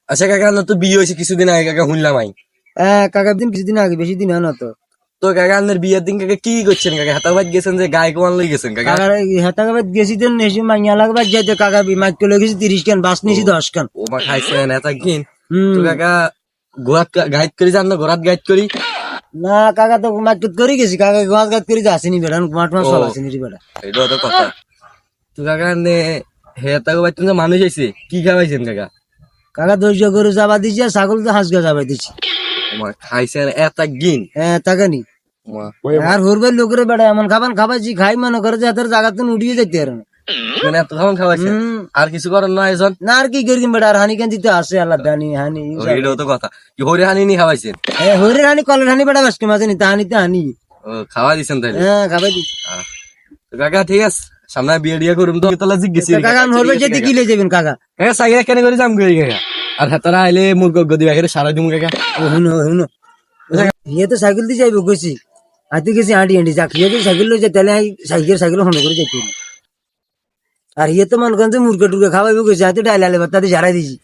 আচ্ছা কাকা না তো বিয়ে হয়েছে কিছুদিন আগে কাকা শুনলাম আই। কাকা দিন কিছুদিন আগে, বেশি দিন হয় না তো। তো কাকা আপনার বিয়ের দিন কাকা কি করছেন কাকা? হাতাবাদ গেছেন যে গায়ে কোয়ান লই গেছেন কাকা? কাকার হেতাগাবাদ গেছি তো নেছি মাইয়া লাগবার যাইতে কাকা মাইক করে গেছি 30 খান, বাস নিয়েছি 10 খান। ও মা খাইছেন এত কিন। তো হম কাকা গোয়াত গাইড করি যান না ঘোরাত গাইড করি? না কাকা তো মাইক করে গেছি, কাকা গোয়াজ গাছ করে আসেনি বেড়া, মাঠ মাস ও। চল আসেনি রে বেড়া। এটাও তো কথা। তো কাকা নে হেতাবাদ তো মানুষ আইছে কি খাওয়াইছেন কাকা? কাকা 200 গরু যাবা দিছি আর ছাগল তো হাঁস গা যাবাই দিছি। ও মা খাইছেন এত গিন। টাকা নি ও মা আর হরবার লোকের বেড়া এমন খাবার খাবাইছি, খাই মনে করে যে হাতের জায়গা তো উঠিয়ে যাইতে আর মানে এত খাবার খাওয়াইছেন আর কিছু করেন না আয়োজন? না। আর কি করি বেড়া, আর হানি কেন দিতে আসে আল্লাহ হানি হানি এটাও তো কথা। কি হরে হানি নি খাওয়াইছেন? হরের হানি কলের হানি বেড়া বাসকে মাঝে নিতে হানিতে হানি। ও খাওয়া দিছেন তাইলে? খাবাই দিছি। তো কাকা ঠিক আছে সামনে বিয়ে টিয়া করুন তো তাহলে জিজ্ঞেস কাকা হরবার যেতে কি লে যাবেন কাকা? কাকা সাইকেল কেন করে যাম করি কাকা? আর হাতারা আইলে মুরগ গদি বাহিরে সারা দিমু কাকা। শুনো শুনো, হিয়ে তো সাইকেল দিয়ে যাইব কইছি, হাতে গেছি হাঁটি হাঁটি যাক, হিয়ে তো সাইকেল লই যায় তাহলে সাইকেল হন্ড করে যাইতে। আর হিয়ে তো মনে করেন যে মুরগা টুরগা খাওয়াইব কইছে, হাতে ডাইল আলে বাত্তা দিয়ে ঝাড়াই দিছি।